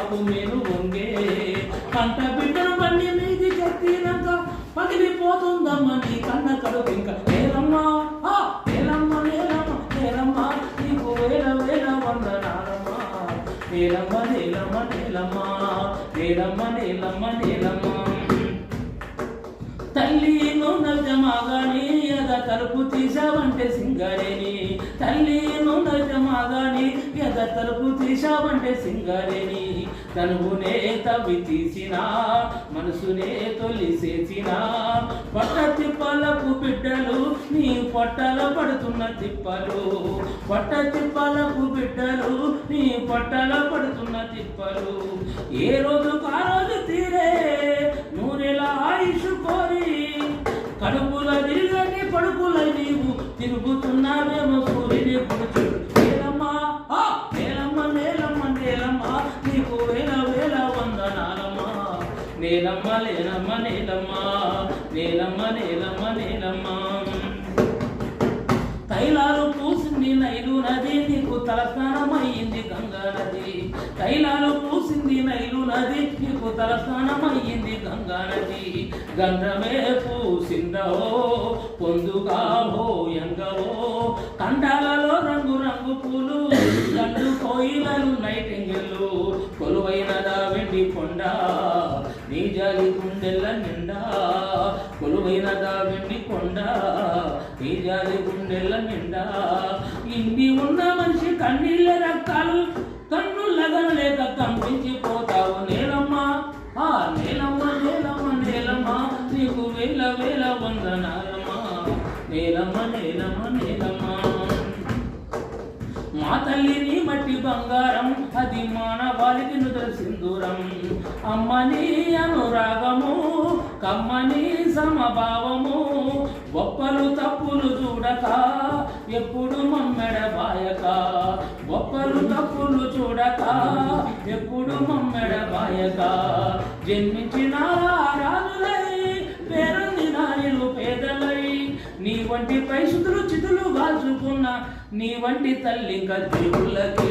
పాపు మేలు వంగే కంట బిడ్డను బండి మీది చెత్తినాక పగిలిపోతుందమ్మ నీ కన్న కడుపు ఇంకా నేలమ్మా నేలమ్మ నేలమ్మ నేలమ్మ నీకు వేల వేల వందనాలమ్మా నేలమ్మ నేలమ్మ నేలమ్మ నేలమ్మ నేలమ్మ నేలమ్మ తల్లి నొన్నజమాగాని ఎద తలుపు తీసావంటే సింగారేని తల్లి నొన్నజమాగాని ఎద తలుపు తీసావంటే సింగారేని తనువునే తవ్వి తీసిన మనసునే తొలిసేసిన పొట్ట తిప్పలకు బిడ్డలు నీ పొట్టల పడుతున్న తిప్పలు పొట్ట తిప్పలకు బిడ్డలు నీ పొట్టల పడుతున్న తిప్పలు ఏ రోజుకు ఆ రోజు తీరే నూనెల ఆయుష్ కోరి కడుపుల తిరిగని పడుపుల నీవు తిరుగుతున్నావేమో సూర్యుని పుడుచుడు నేలమ్మ నేలమ్మ నేలమ్మ నేలమ్మ నీకు వేల వేల వందనాలమ్మా నేలమ్మ నేలమ్మ నేలమ్మ నేలమ్మ నేలమ్మ నేలమ్మ తైలాలు పూసింది నైలు నది నీకు తలస్నానమయ్యింది గంగా నది తైలాలు పూసింది నైలు నది నీకు తలస్నానమయ్యింది గంగా నది గంధమే పూసిందవో పొందుగా భోయంగవో కండాలలో రంగు రంగు పూలు గండు కోయిలలు నైటింగెళ్ళు కొలువైనదా వెండి కొండ నీ జాలి గుండెల నిండా కొలువైనదా వెండి కొండ నీ జాలి గుండెల నిండా ఇన్ని ఉన్న మనిషి కన్నీళ్ళ రక్తాలు కన్నులగనలేక కంపించిపోతావు నేలమ్మ నేలమ్మ నేలమ్మ నేలమ్మ నీకు వేల వేల వందనాలమ్మా నేలమ్మ నేలమ్మ నేలమ్మ మా తల్లిని మట్టి బంగారం అది మానవాళికి నుదర సింధూరం అమ్మని అనురాగము కమ్మని సమభావము గొప్పలు తప్పులు చూడక ఎప్పుడు మమ్మెడ బాయక గొప్పలు తప్పులు చూడక ఎప్పుడు మమ్మెడ బాయక జన్మించిన రాజులై పేరుంది నాయలు పేదలై నీ వంటి పై సుతులు చితులు కాల్చుకున్న నీ వంటి తల్లి ఇంకా దేవుళ్ళకి